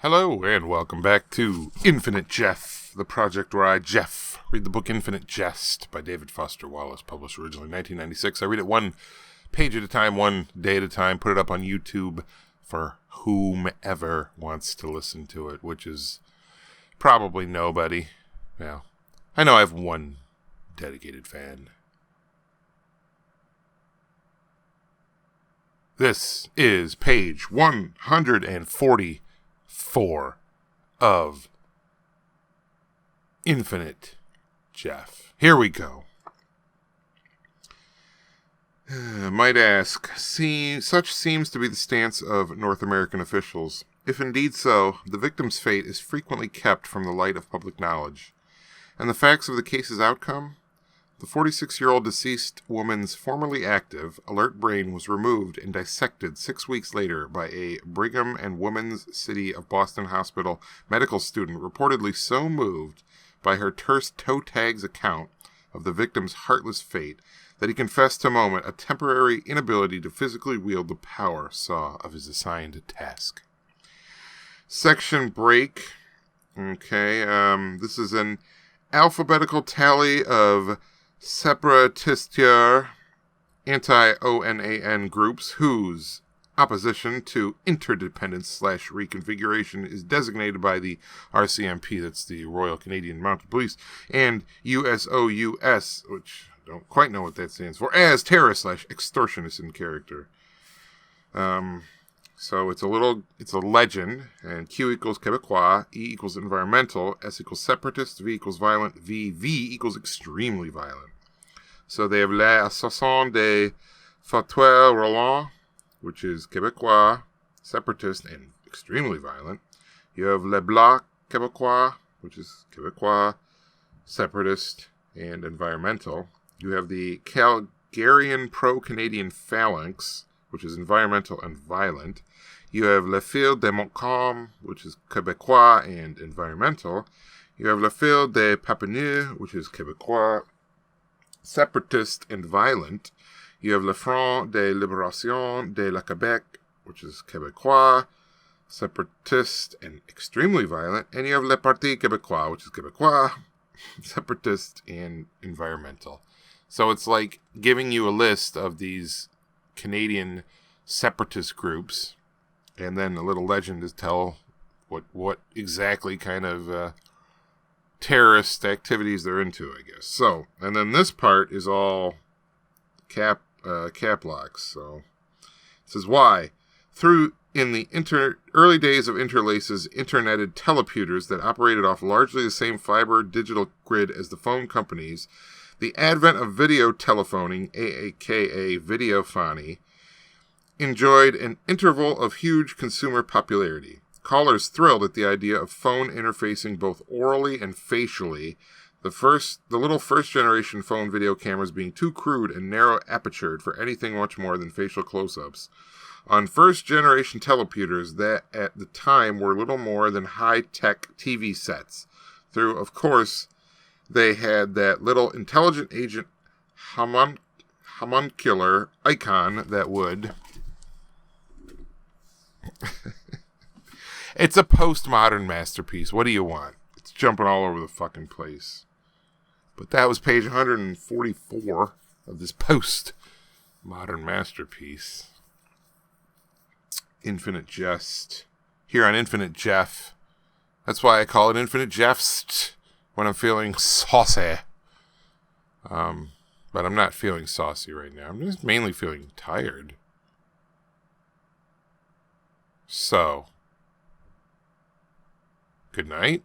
Hello, and welcome back to Infinite Jeff, the project where I, Jeff, read the book Infinite Jest by David Foster Wallace, published originally in 1996. I read it one page at a time, one day at a time, put it up on YouTube for whomever wants to listen to it, which is probably nobody. Well, I know I have one dedicated fan. This is page 144 of Infinite Jeff. Here we go. Might ask, such seems to be the stance of North American officials. If indeed so, the victim's fate is frequently kept from the light of public knowledge. And the facts of the case's outcome? The 46-year-old deceased woman's formerly active, alert brain was removed and dissected 6 weeks later by a Brigham and Women's City of Boston Hospital medical student reportedly so moved by her terse toe tags account of the victim's heartless fate that he confessed to moment a temporary inability to physically wield the power saw of his assigned task. Section break. Okay, this is an alphabetical tally of separatistier anti-ONAN groups whose opposition to interdependence/reconfiguration is designated by the RCMP, that's the Royal Canadian Mounted Police, and USOUS, which I don't quite know what that stands for, as terrorist/extortionist in character. So it's a legend, and Q equals Québécois, E equals environmental, S equals separatist, V equals violent, V equals extremely violent. So they have l'Association des Fautoirs Roulants, which is Québécois, separatist, and extremely violent. You have Les Blocs Québécois, which is Québécois, separatist, and environmental. You have the Calgarian Pro-Canadian Phalanx, which is environmental and violent. You have La File de Montcalm, which is Québécois and environmental. You have La File de Papineau, which is Québécois, separatist and violent. You have Le Front de Libération de la Québec, which is Québécois, separatist and extremely violent. And you have Le Parti Québécois, which is Québécois, separatist and environmental. So it's like giving you a list of these Canadian separatist groups, and then a little legend to tell what exactly kind of terrorist activities they're into, I guess. So, and then this part is all cap locks. So it says why in the early days of Interlace's interneted teleputers that operated off largely the same fiber digital grid as the phone companies, the advent of video telephoning, aka videophony, enjoyed an interval of huge consumer popularity. Callers thrilled at the idea of phone interfacing both orally and facially, the little first-generation phone video cameras being too crude and narrow-apertured for anything much more than facial close-ups. On first-generation teleputers that at the time were little more than high-tech TV sets, through, of course, they had that little intelligent agent homuncular icon that would... It's a postmodern masterpiece. What do you want? It's jumping all over the fucking place. But that was page 144 of this postmodern masterpiece. Infinite Jest. Here on Infinite Jeff. That's why I call it Infinite Jeffst when I'm feeling saucy. But I'm not feeling saucy right now. I'm just mainly feeling tired. So, good night.